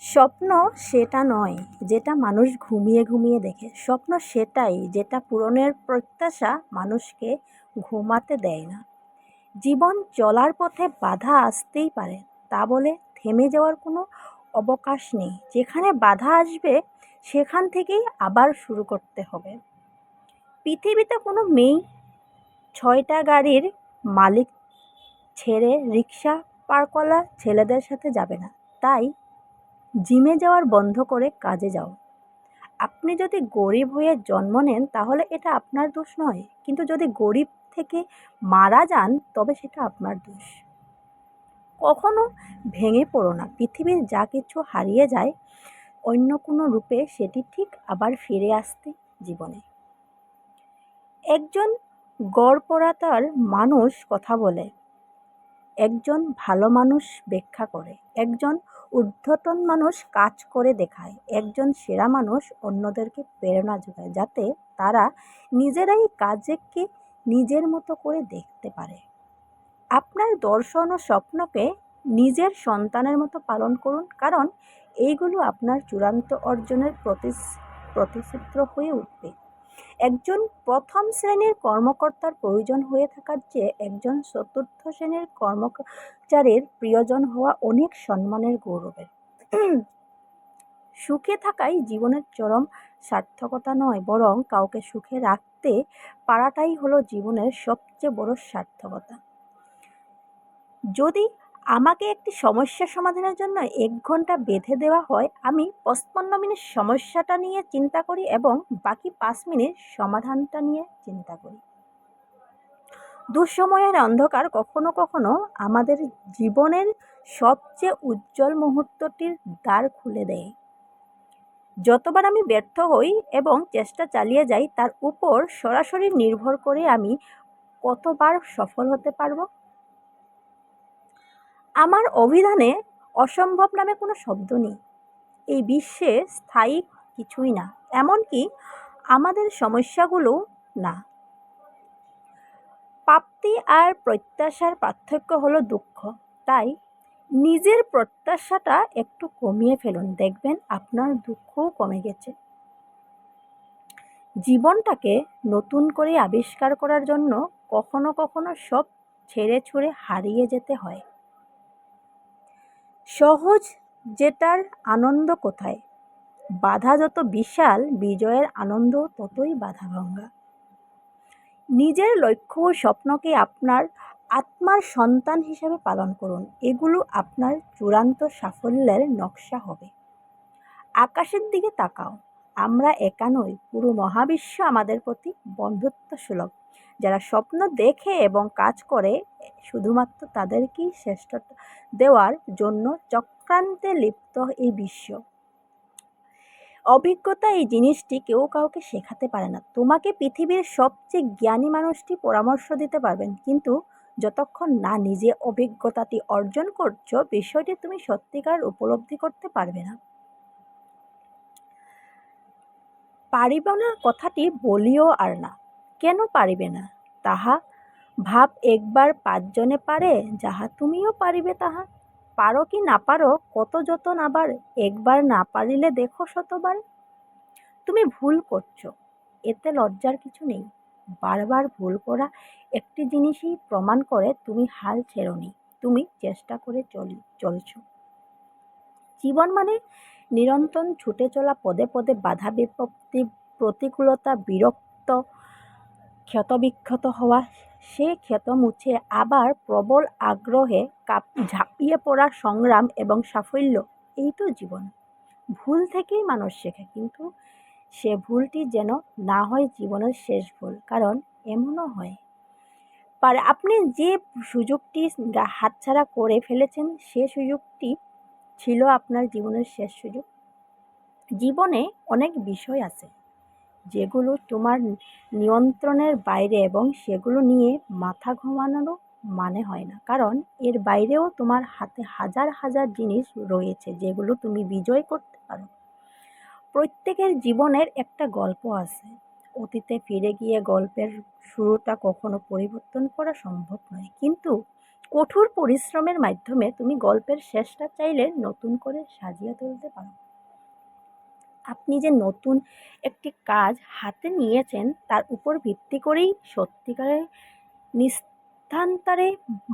স্বপ্ন সেটা নয় যেটা মানুষ ঘুমিয়ে ঘুমিয়ে দেখে। স্বপ্ন সেটাই যেটা পূরণের প্রত্যাশা মানুষকে ঘুমাতে দেয় না। জীবন চলার পথে বাধা আসতেই পারে, তা বলে থেমে যাওয়ার কোনো অবকাশ নেই। যেখানে বাধা আসবে সেখান থেকেই আবার শুরু করতে হবে। পৃথিবীতে কোনো মেয়েই ৬টা গাড়ির মালিক ছেড়ে রিক্সা পারকলা ছেলেদের সাথে যাবে না। তাই জিমে যাওয়ার বন্ধ করে কাজে যাও। আপনি যদি গরিব হয়ে জন্ম নেন তাহলে এটা আপনার দোষ নয়, কিন্তু যদি গরিব থেকে মারা যান তবে সেটা আপনার দোষ। কখনো ভেঙে পড়ো না। পৃথিবীর যা কিছু হারিয়ে যায় অন্য কোনো রূপে সেটি ঠিক আবার ফিরে আসতে জীবনে। একজন গড়পড়তার মানুষ কথা বলে, একজন ভালো মানুষ ব্যাখ্যা করে, একজন ঊর্ধ্বতন মানুষ কাজ করে দেখায়, একজন সেরা মানুষ অন্যদেরকে প্রেরণা যোগায় যাতে তারা নিজেরাই কাজকে নিজের মতো করে দেখতে পারে। আপনার দর্শন ও স্বপ্নকে নিজের সন্তানের মতো পালন করুন, কারণ এইগুলো আপনার চূড়ান্ত অর্জনের প্রতিচিত্র হয়ে উঠবে। একজন প্রথম শ্রেণীর কর্মকর্তার প্রয়োজন হয়ে থাকার চেয়ে একজন চতুর্থ শ্রেণীর কর্মচারীর প্রিয়জন হওয়া অনেক সম্মানের গৌরবের। সুখে থাকাই জীবনের চরম সার্থকতা নয়, বরং কাউকে সুখে রাখতে পারাটাই হলো জীবনের সবচেয়ে বড় সার্থকতা। যদি আমাকে একটি সমস্যা সমাধানের জন্য ১ ঘন্টা বেঁধে দেওয়া হয়, আমি ৫৫ মিনিট সমস্যাটা নিয়ে চিন্তা করি এবং বাকি ৫ মিনিট সমাধানটা নিয়ে চিন্তা করি। দুঃসময়ের অন্ধকার কখনো কখনো আমাদের জীবনের সবচেয়ে উজ্জ্বল মুহূর্তটির দ্বার খুলে দেয়। যতবার আমি ব্যর্থ হই এবং চেষ্টা চালিয়ে যাই তার উপর সরাসরি নির্ভর করে আমি কতবার সফল হতে পারব। আমার অভিধানে অসম্ভব নামে কোনো শব্দ নেই। এই বিশ্বে স্থায়ী কিছুই না, এমনকি আমাদের সমস্যাগুলোও না। প্রাপ্তি আর প্রত্যাশার পার্থক্য হলো দুঃখ। তাই নিজের প্রত্যাশাটা একটু কমিয়ে ফেলুন, দেখবেন আপনার দুঃখও কমে গেছে। জীবনটাকে নতুন করে আবিষ্কার করার জন্য কখনো কখনো সব ছেড়ে ছুড়ে হারিয়ে যেতে হয়। সহজ যেটার আনন্দ কোথায়? বাধা যত বিশাল, বিজয়ের আনন্দ ততই বাধাভঙ্গা। নিজের লক্ষ্য ও স্বপ্নকে আপনার আত্মার সন্তান হিসেবে পালন করুন। এগুলো আপনার চূড়ান্ত সাফল্যের নকশা হবে। আকাশের দিকে তাকাও। আমরা একা নই, পুরো মহাবিশ্ব আমাদের প্রতি বন্ধুত্ব সুলভ। যারা স্বপ্ন দেখে এবং কাজ করে শুধুমাত্র তাদেরকেই শ্রেষ্ঠত্ব দেওয়ার জন্য চক্রান্তে লিপ্ত এই বিশ্ব। অভিজ্ঞতা এই জিনিসটি কেউ কাউকে শেখাতে পারে না। তোমাকে পৃথিবীর সবচেয়ে জ্ঞানী মানুষটি পরামর্শ দিতে পারবেন, কিন্তু যতক্ষণ না নিজে অভিজ্ঞতাটি অর্জন করছো বিষয়টি তুমি সত্যিকার উপলব্ধি করতে পারবে না। পারিব না কথাটি বলিও আর না। কেন পারিবে না তাহা ভাব একবার ৫ জনে পারে, যাহা তুমিও পারিবে তাহা। পারো কি না পারো কত যতন, আবার একবার না পারিলে দেখো শতবার। তুমি ভুল করছো, এতে লজ্জার কিছু নেই। বারবার ভুল করা একটি জিনিসই প্রমাণ করে তুমি হাল ছেড়োনি, তুমি চেষ্টা করে চলছো। জীবন মানে নিরন্তর ছুটে চলা, পদে পদে বাধা বিপত্তি, প্রতিকূলতা, বিরক্ত, ক্ষতবিক্ষত হওয়া, সে ক্ষত মুছে আবার প্রবল আগ্রহে ঝাঁপিয়ে পড়া, সংগ্রাম এবং সাফল্য। এই তো জীবন। ভুল থেকেই মানুষ শেখে, কিন্তু সে ভুলটি যেন না হয় জীবনের শেষ ভুল, কারণ এমনও হয় পারে আপনি যে সুযোগটি হাতছাড়া করে ফেলেছেন সে সুযোগটি ছিল আপনার জীবনের শেষ সুযোগ। জীবনে অনেক বিষয় আছে যেগুলো তোমার নিয়ন্ত্রণের বাইরে, এবং সেগুলো নিয়ে মাথা ঘামানোরও মানে হয় না, কারণ এর বাইরেও তোমার হাতে হাজার হাজার জিনিস রয়েছে যেগুলো তুমি বিজয় করতে পারো। প্রত্যেকের জীবনের একটা গল্প আছে। অতীতে ফিরে গিয়ে গল্পের শুরুটা কখনো পরিবর্তন করা সম্ভব নয়, কিন্তু কঠোর পরিশ্রমের মাধ্যমে তুমি গল্পের শেষটা চাইলে নতুন করে সাজিয়ে তুলতে পারো। আপনি যে নতুন একটি কাজ হাতে নিয়েছেন তার উপর ভিত্তি করেই সত্যিকারের নিস্তান্তরে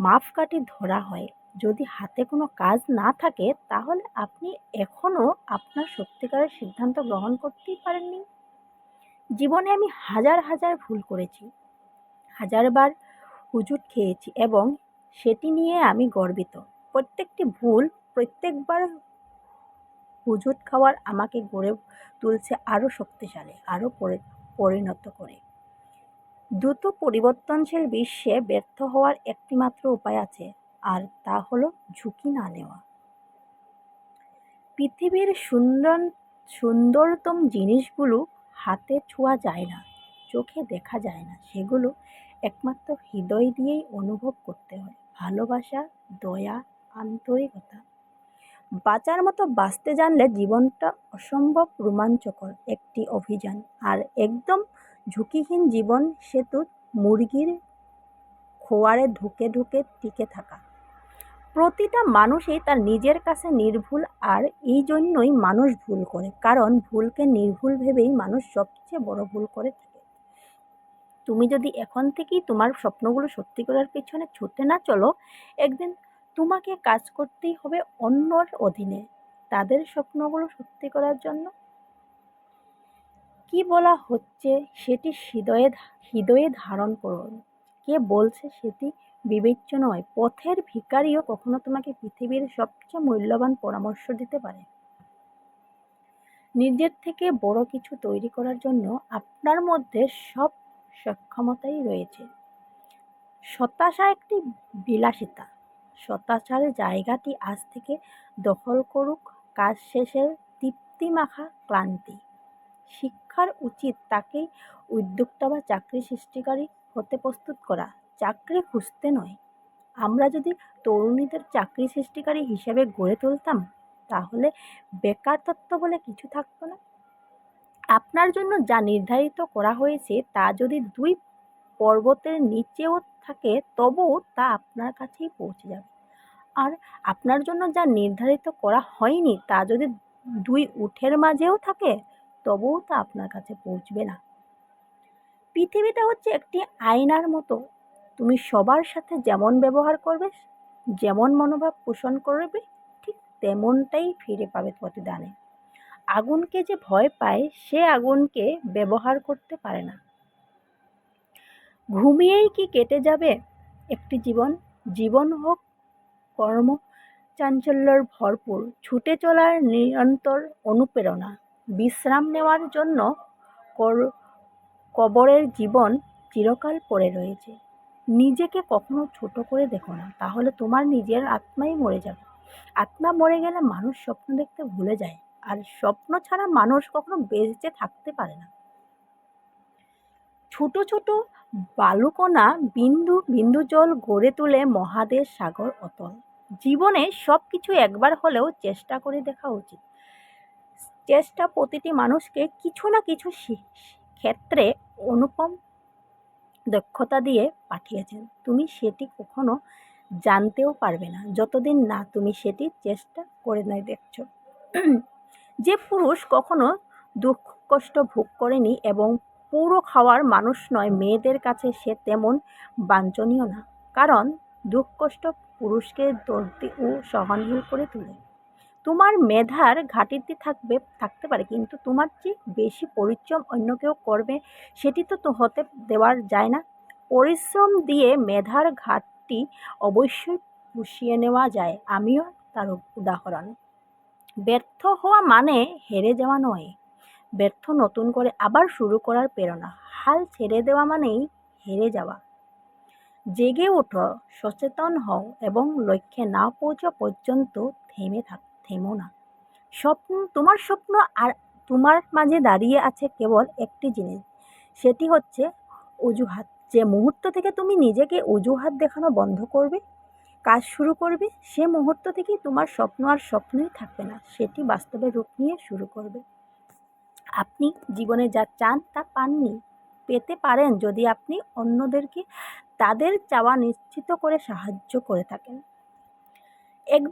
মাপকাঠি ধরা হয়। যদি হাতে কোনো কাজ না থাকে তাহলে আপনি এখনও আপনার সত্যিকারের সিদ্ধান্ত গ্রহণ করতেই পারেননি। জীবনে আমি হাজার হাজার ভুল করেছি, হাজারবার হুজুট খেয়েছি এবং সেটি নিয়ে আমি গর্বিত। প্রত্যেকটি ভুল, প্রত্যেকবার হুজুট খাওয়ার আমাকে গড়ে তুলছে আরও শক্তিশালী, আরও পরিণত করে। দ্রুত পরিবর্তনশীল বিশ্বে ব্যর্থ হওয়ার একটিমাত্র উপায় আছে, আর তা হলো ঝুঁকি না নেওয়া। পৃথিবীর সুন্দরতম জিনিসগুলো হাতে ছোঁয়া যায় না, চোখে দেখা যায় না, সেগুলো একমাত্র হৃদয় দিয়েই অনুভব করতে হয়। ভালোবাসা, দয়া, আন্তরিকতা। বাঁচার মতো বাঁচতে জানলে জীবনটা অসম্ভব রোমাঞ্চকর একটি অভিযান, আর একদম ঝুঁকিহীন জীবন সেতু মুরগির খোয়ারে ঢুকে ঢুকে টিকে থাকা। প্রতিটা মানুষই তার নিজের কাছে নির্ভুল, আর এই জন্যই মানুষ ভুল করে, কারণ ভুলকে নির্ভুল ভেবেই মানুষ সবচেয়ে বড় ভুল করে থাকে। তুমি যদি এখন থেকেই তোমার স্বপ্নগুলো সত্যি করার পেছনে ছুটে না চলো, একদিন তোমাকে কাজ করতেই হবে অন্যর অধীনে তাদের স্বপ্নগুলো সত্যি করার জন্য। কি বলা হচ্ছে সেটি হৃদয়ে ধারণ করুন। কে বলছে সেটি বিবেচ্য নয়। পথের ভিখারিও কখনো তোমাকে পৃথিবীর সবচেয়ে মূল্যবান পরামর্শ দিতে পারে। নিজের থেকে বড় কিছু তৈরি করার জন্য আপনার মধ্যে সব সক্ষমতাই রয়েছে। হতাশা একটি বিলাসিতা। হতাশার জায়গাটি আজ থেকে দখল করুক কাজ শেষের তৃপ্তিমাখা ক্লান্তি। শিক্ষার উচিত তাকেই উদ্যোক্তা বা চাকরি সৃষ্টিকারী হতে প্রস্তুত করা, চাকরি খুঁজতে নয়। আমরা যদি তরুণীদের চাকরি সৃষ্টিকারী হিসেবে গড়ে তুলতাম তাহলে বেকার তত্ত্ব বলে কিছু থাকতো না। আপনার জন্য যা নির্ধারিত করা হয়েছে তা যদি 2 পর্বতের নিচেও থাকে তবুও তা আপনার কাছেই পৌঁছে যাবে। আর আপনার জন্য যা নির্ধারিত করা হয়নি তা যদি 2 উটের মাঝেও থাকে তবুও তা আপনার কাছে পৌঁছবে না। পৃথিবীটা হচ্ছে একটি আয়নার মতো। তুমি সবার সাথে যেমন ব্যবহার করবে, যেমন মনোভাব পোষণ করবে, ঠিক তেমনটাই ফিরে পাবে প্রতিদানে। আগুনকে যে ভয় পায় সে আগুনকে ব্যবহার করতে পারে না। ঘুমিয়েই কি কেটে যাবে একটি জীবন? জীবন হোক কর্ম চাঞ্চল্যের ভরপুর, ছুটে চলার নিরন্তর অনুপ্রেরণা। বিশ্রাম নেওয়ার জন্য কবরের জীবন চিরকাল পড়ে রয়েছে। নিজেকে কখনো ছোট করে দেখো না, তাহলে তোমার নিজের আত্মাই মরে যাবে। আত্মা মরে গেলে মানুষ স্বপ্ন দেখতে ভুলে যায়, আর স্বপ্ন ছাড়া মানুষ কখনো বেঁচে থাকতে পারে না। ছোট ছোট বালুকণা বিন্দু বিন্দু জল গড়ে তোলে মহাদেশ সাগর অতল। জীবনে সব কিছু একবার হলেও চেষ্টা করে দেখা উচিত। চেষ্টা প্রতিটি মানুষকে কিছু না কিছু ক্ষেত্রে অনুপম দক্ষতা দিয়ে পাঠিয়েছেন। তুমি সেটি কখনো জানতেও পারবে না যতদিন না তুমি সেটি চেষ্টা করে নয় দেখছো। যে পুরুষ কখনো দুঃখ কষ্ট ভোগ করেনি এবং পুরো খাওয়ার মানুষ নয়, মেয়েদের কাছে সে তেমন বাঞ্ছনীয় না, কারণ দুঃখ কষ্ট পুরুষকে দর্দি ও সহনশীল করে তোলে। তোমার মেধার ঘাটতি থাকতে পারে, কিন্তু তোমার চেয়ে বেশি পরিশ্রম অন্য কেউ করবে সেটি তো হতে দেওয়া যায় না। পরিশ্রম দিয়ে মেধার ঘাটতি অবশ্যই পুষিয়ে নেওয়া যায়। আমিও তার উদাহরণ। ব্যর্থ হওয়া মানে হেরে যাওয়া নয়, ব্যর্থ নতুন করে আবার শুরু করার প্রেরণা। হাল ছেড়ে দেওয়া মানেই হেরে যাওয়া। জেগে ওঠো, সচেতন হও এবং লক্ষ্যে না পৌঁছা পর্যন্ত থেমো না। তোমার স্বপ্ন আর তোমার মাঝে দাঁড়িয়ে আছে কেবল একটি জিনিস, সেটি হচ্ছে অজুহাত। যে মুহূর্ত থেকে তুমি নিজেকে অজুহাত দেখানো বন্ধ করবে, কাজ শুরু করবে, সে মুহূর্ত থেকেই তোমার স্বপ্ন আর স্বপ্নই থাকবে না, সেটি বাস্তবে রূপ নিয়ে শুরু করবে। আপনি জীবনে যা চান তা পাননি, পেতে পারেন যদি আপনি অন্যদেরকে তাদের চাওয়া নিশ্চিত করে সাহায্য করে থাকেন। এক